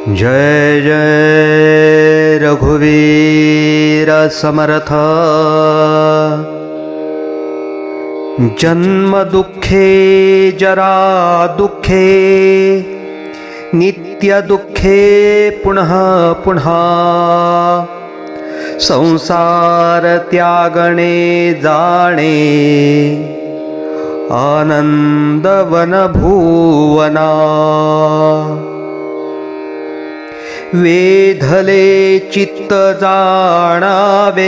जय जय रघुवीर समर्थ। जन्म दुःखे जरा दुःखे नित्य दुःखे पुनः पुनः संसार त्यागणे जाणे आनंदवन भुवना। वेधले चित्त जाणावे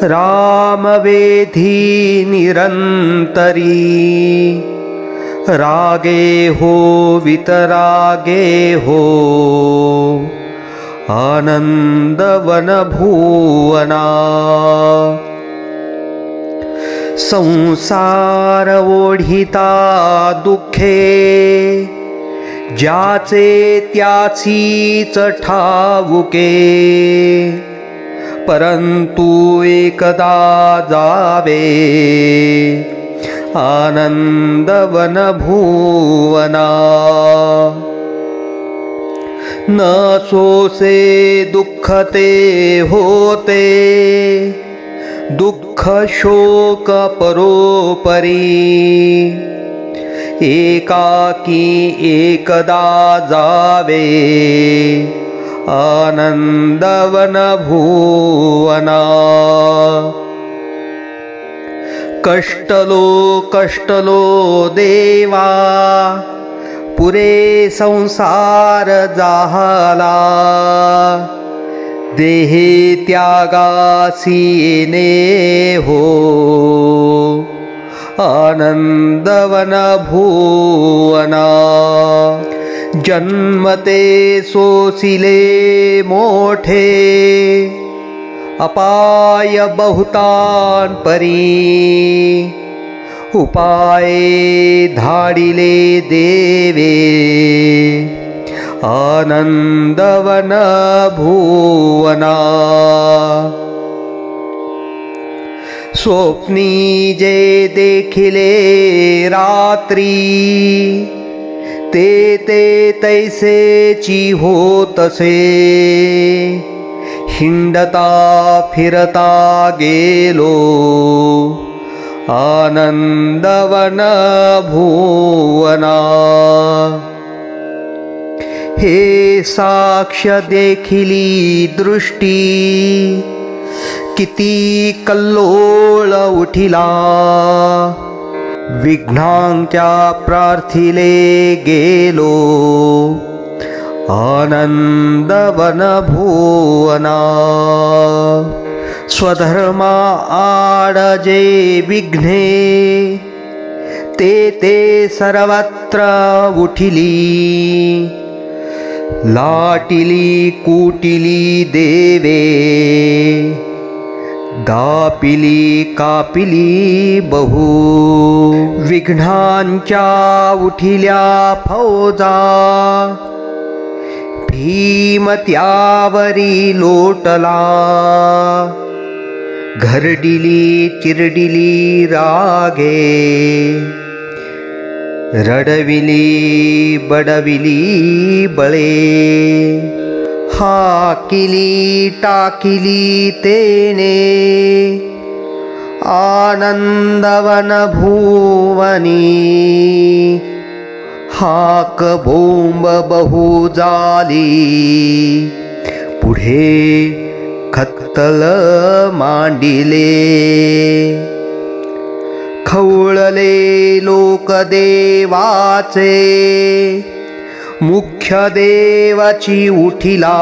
राम वेधी निरंतरी। रागे हो वितरागे हो आनंदवन भुवना। संसार ओढिता दुःखे ज्याचे त्याचीच ठाऊके। परंतु एकदा जावे आनंदवन भुवना। न सोसे दुःख ते होते दुःख शोक परोपरी। एकाकी एकदा जावे आनंदवन भुवना। कष्टलो देवा पुरे संसार जाहला। देहे त्यागासी येणे हो आनंदवन भुवना। जन्मते सोसिले मोठे अपाय बहुतान परी। उपाय धाडिले देवे आनंदवन भुवना। स्वप्नी जे देखिले रात्री ते तैसेची होतसे। हिंडता फिरता गेलो आनंदवन भुवना। हे साक्ष देखिली दृष्टी किती कल्लोळ उठिला। विघ्नांच्या प्रार्थिले गेलो आनंदवन भुवना। स्वधर्मा आड जे विघ्ने ते सर्वत्र उठिली। लाटिली कुटिली देवे दापिली कापिली बहु। विघ्नांच्या उठिल्या फौजा भीम त्यावरी लोटला। घरडिली चिरडिली रागे रडविली बडविली बळे। हाकिली टाकिली तेने आनंदवन भुवनी। हाक बोंब बहु झाली पुढे खत्तल मांडिले। खवळले लोक देवाचे मुख्य देवाची उठिला।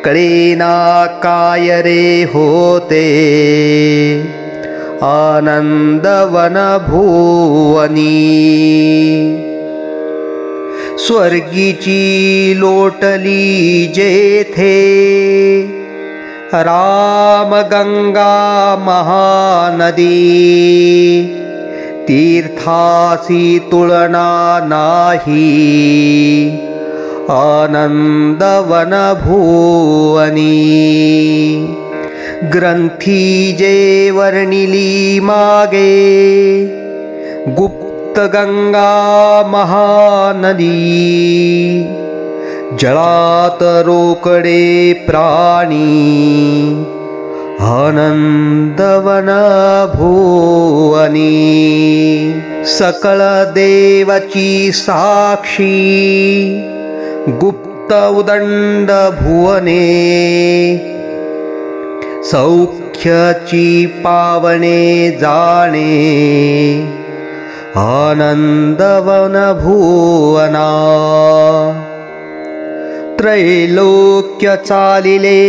कळेना काय रे होते आनंदवन भुवनी। स्वर्गीची लोटली जेथे राम गंगा महानदी। तीर्थासी तुलना नाही आनंदवन भुवनी। ग्रंथी जे वर्णिली मागे गुप्त गुप्तगंगा महानदी जळात रोकडे प्राणी आनंदवन भुवनी सकळ देवाची साक्षी गुप्त उदंड भुवने सौख्याची पावणे जाणे आनंदवन भुवना त्रैलोक्य चालिले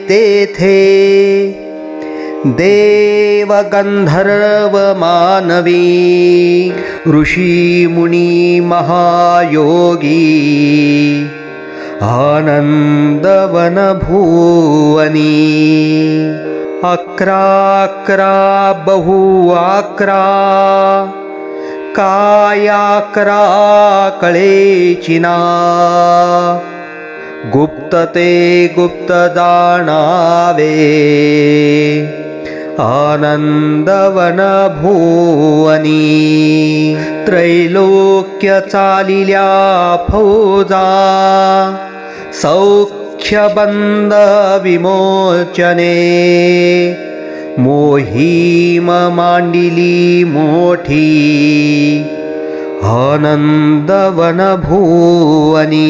तेथे देव गंधर्व मानवी ऋषी मुनी महायोगी आनंदवन भुवनी 11 बहु 11 काय 11 कळेचिना गुप्त ते गुप्त जाणावे आनंदवन भुवनी त्रैलोक्य चालिल्या फौजा सौख्य बंद विमोचने मोहीम मांडिली मोठी आनंदवन भुवनी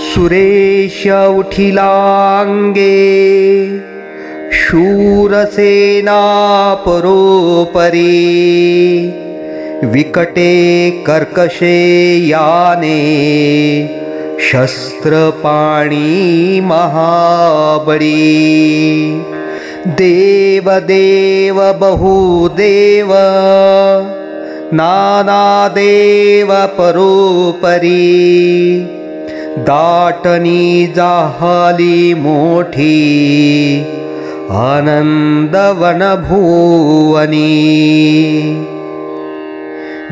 सुरेश उठिला अंगे शूरसेना परोपरी विकटे कर्कशे याने शस्त्रपाणी महाबळी देव देव बहुदेव नाना देव परोपरी दाटनी जाहली मोठी आनंदवन भुवनी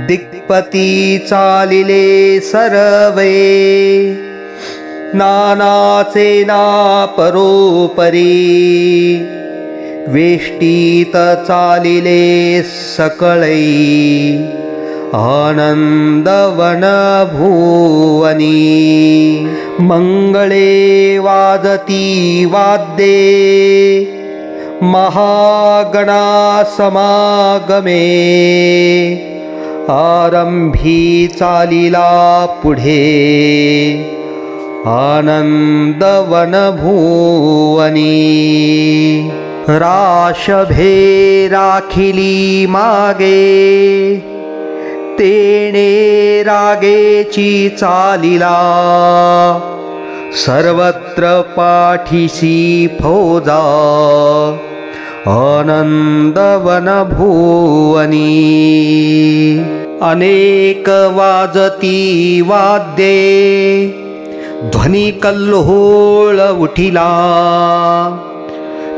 दिक्पती चालिले सर्वे नानाचे ना परोपरी वेष्टीत चालिले सकळै आनंदवन भुवनी मंगळे वाजती वाद्ये महागणा समागमे आरंभी चालिला पुढे आनंदवन भुवनी राशभे राखिली मागे तेणे रागेची चालिला सर्वत्र पाठीसी फौजा आनंदवन भुवनी अनेक वाजती वाद्ये ध्वनी कल्लोळ उठिला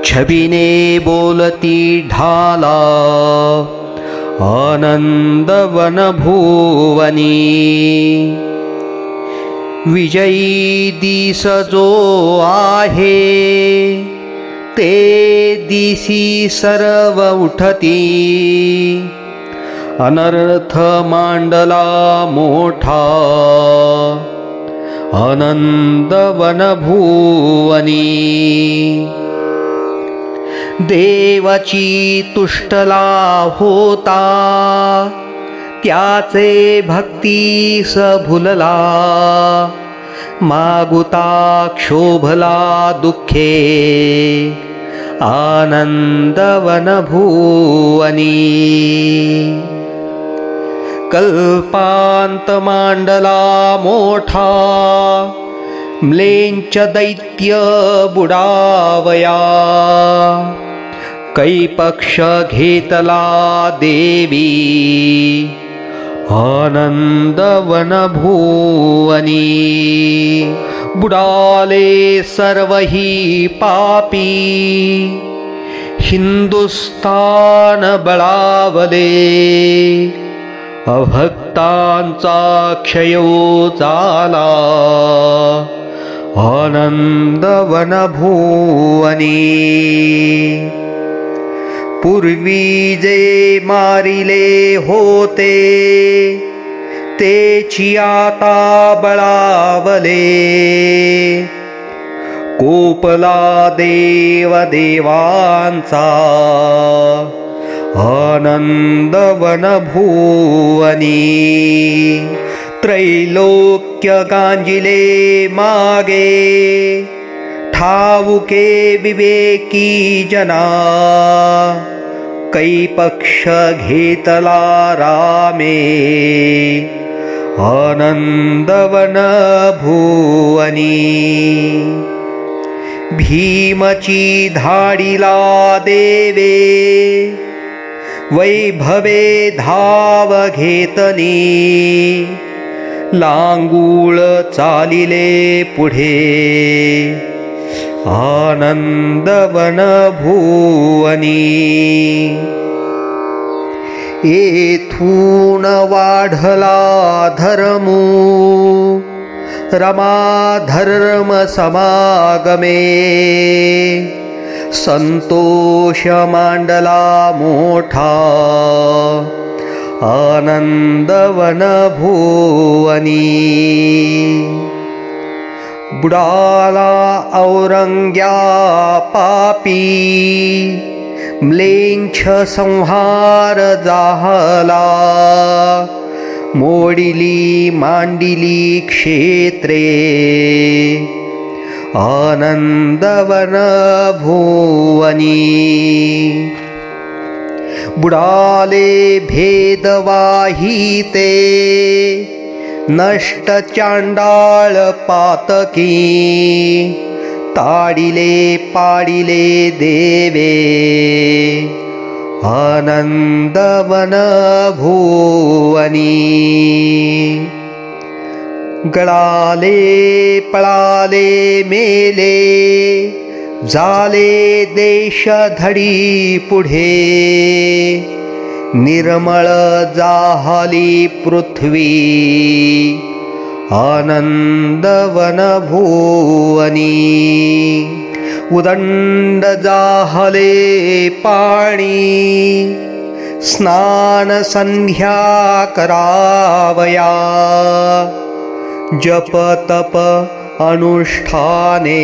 छबिने बोलती ढाला आनंदवन भुवनी विजयी दिस जो आहे ते दिसी सर्व उठती अनर्थ मांडला मोठा आनंदवन भुवनी देवाची तुष्टला होता त्याचे भक्तीस भुलला मागुता क्षोभला दुःखे आनंदवन भुवनी कल्पांत मांडला मोठा म्लेंच दैत्य बुडावया कैपक्ष घेतला देवी आनंदवन भुवनी बुडाले सर्वही पापी हिंदुस्थान बळावले अभक्तांचा क्षयो झाला आनंदवन भुवनी पूर्वी जे मारिले होते तेची आता बळावले कोपला देव देवांचा आनंद वनभुवनी त्रैलोक्य गांजिले मागे ठाऊके विवेकी जना कै पक्ष घेतला रामे आनंदवन भुवनी भीमची धाडिला देवे वैभवे धाव घेतनी लांगूळ चालिले पुढे आनंदवन भुवनी येथून वाढला धर्मू रमा धर्म समागमे संतोष मांडला मोठा आनंदवन भुवनी बुडाला औरंग्या पापी म्लेच्छ संहार जाहला मोडिली मांडिली क्षेत्रे आनंदवन भुवनी बुडाले भेदवाहिते नष्ट चांडाळ पातकी ताडिले पाडिले देवे आनंदवन भुवनी गळाले पळाले मेले झाले देश धडी पुढे निर्मळ जाहली पृथ्वी आनंदवन भुवनी उदंड जाहले पाणी स्नान संध्या करावया जप तप अनुष्ठाने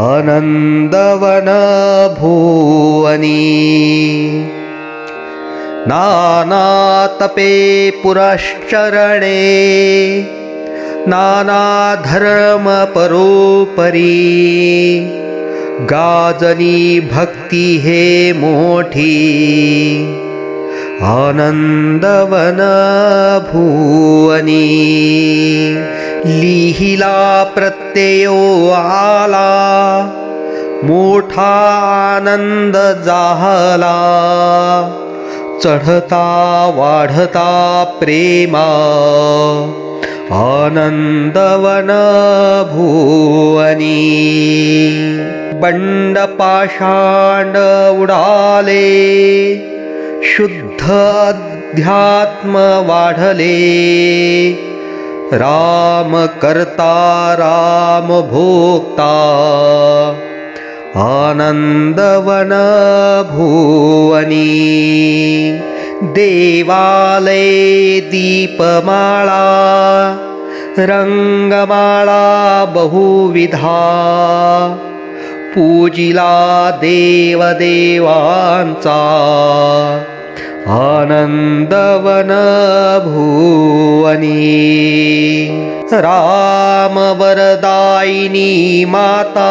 आनंदवन भुवनी नाना तपे पुरश्चरणे नाना धर्म परोपरी गाजनी भक्ती हे मोठी आनंदवन भुवनी लिहिला प्रत्ययो आला मोठा आनंद जाहला चढता वाढता प्रेमा आनंदवन भुवनी बंड पाषांड उडाले शुद्ध अध्यात्म वाढले राम करता राम भोक्ता आनंदवन भुवनी देवालय दीपमाळा रंगमाळा बहुविधा पूजिला देवदेवांचा आनंदवन भुवनी राम वरदायिनी माता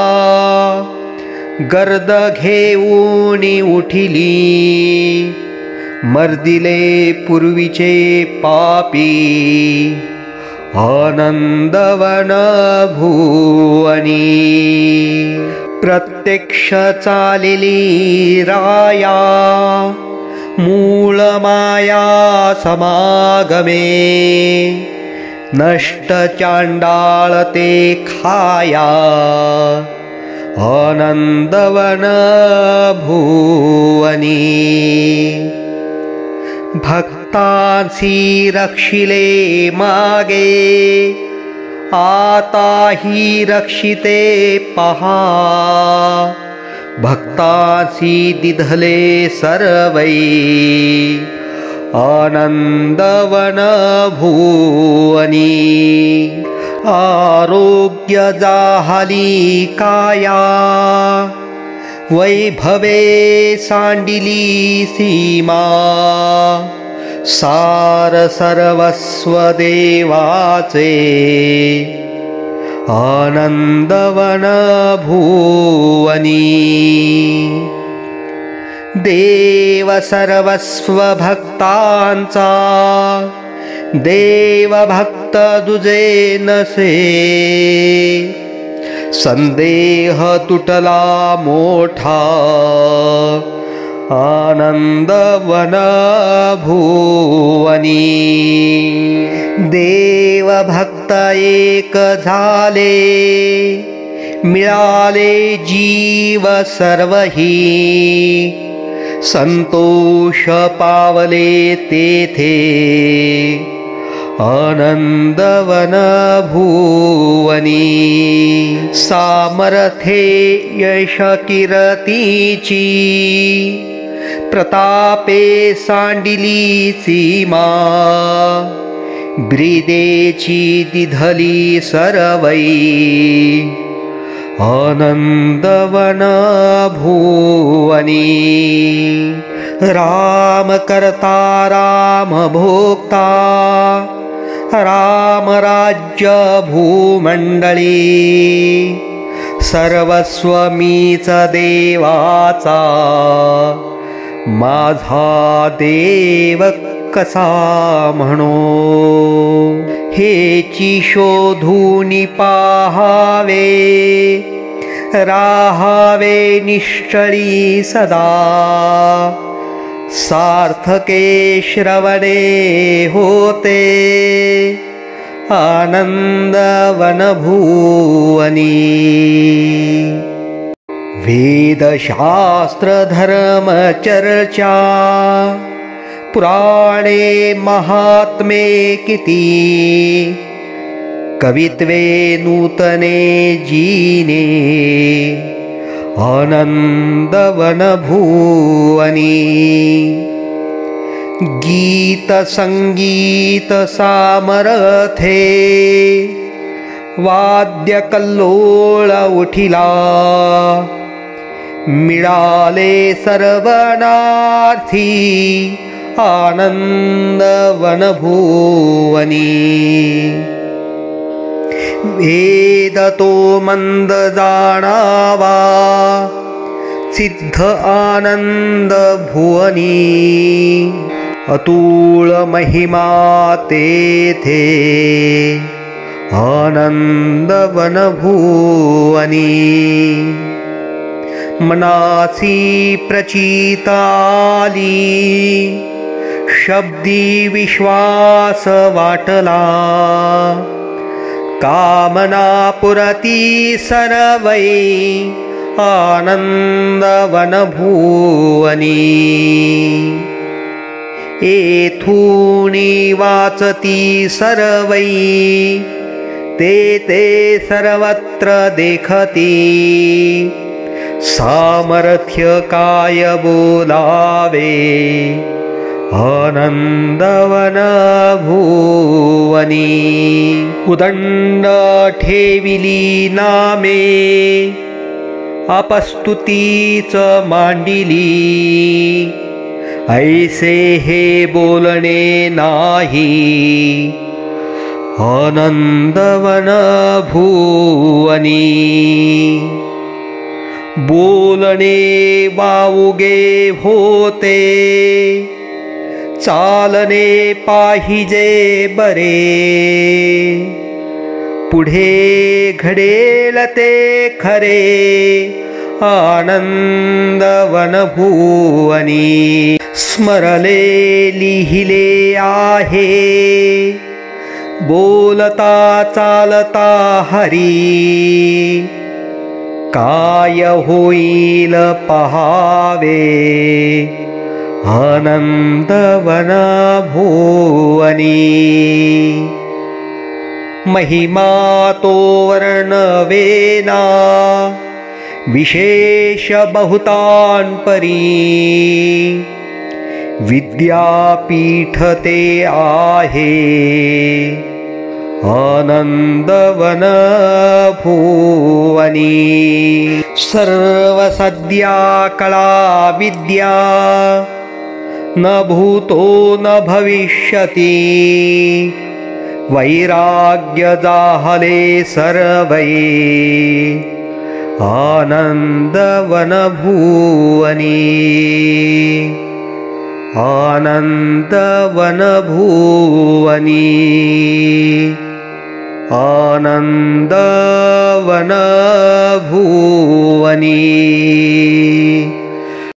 गर्द घेऊन उठिली मर्दिले पूर्वीचे पापी आनंदवन भुवनी प्रत्यक्ष चालिली राया मूळ माया समागमे नष्ट चांडाळ ते खाया आनंदवन भुवनी भक्तांसी रक्षिले मागे आता ही रक्षिते पहा भक्तासी दिधले सर्वै आनंदवन भुवनी आरोग्य जाहली काया वैभवे सांडिली सीमा सार सर्वस्व देवाचे आनंदवन भुवनी देव सर्वस्व भक्तांचा देव भक्त दुजे नसे संदेह तुटला मोठा आनंदवन भुवनी देव भक्त एक झाले मिळाले जीव सर्वही संतोष पावले तेथे आनंदवन भुवनी सामर्थ्ये यश कीर्तीची प्रतापे सांडिली सीमा ब्रीदेची दिधली सर्वै आनंदवन भुवनी राम करता राम भोक्ता राम राज्य भूमंडळी सर्वस्व मीच देवाचा माझा देव कसा म्हणो हेची शोधूनी पाहावे राहावे निश्चळी सदा सार्थके श्रवणे होते आनंदवन भुवनी वेदशास्त्र धर्म चर्चा पुराणे महात्मे किती कवित्वे नूतने जीने आनंदवन भुवनी गीत संगीत सामरथे वाद्य कल्लोळ उठिला मिळाले सर्वनार्थी आनंदवन भुवनी वेद तो मंद जाणावा सिद्ध आनंद भुवनी अतुळ महिमा तेथे आनंदवन भुवनी मनासी प्रचिताली शब्दी विश्वास वाटला कामना पुरती सर्वै आनंदवन भुवनी येथूनी वाचती सर्वै ते सर्वत्र देखती सामर्थ्य काय बोलावे आनंदवन भुवनी उदंड ठेविली नामे अपस्तुतीच मांडिली ऐसे हे बोलणे नाही आनंदवन भुवनी बोलणे वावुगे होते चालणे पाहिजे बरे पुढे घडेल ते खरे आनंदवन भुवनी स्मरले लिहिले आहे बोलता चालता हरी काय होईल पहावे आनंदवन भुवनी महिमा तो वर्णवेना विशेष बहुतान् परी विद्यापीठ ते आहे आनंदवन भुवनी सर्वसद्या कला विद्या न भूतो न भविष्यति वैराग्य जाहले सर्वै आनंदवन भुवनी आनंदवन भुवनी आनंदवन भुवनी।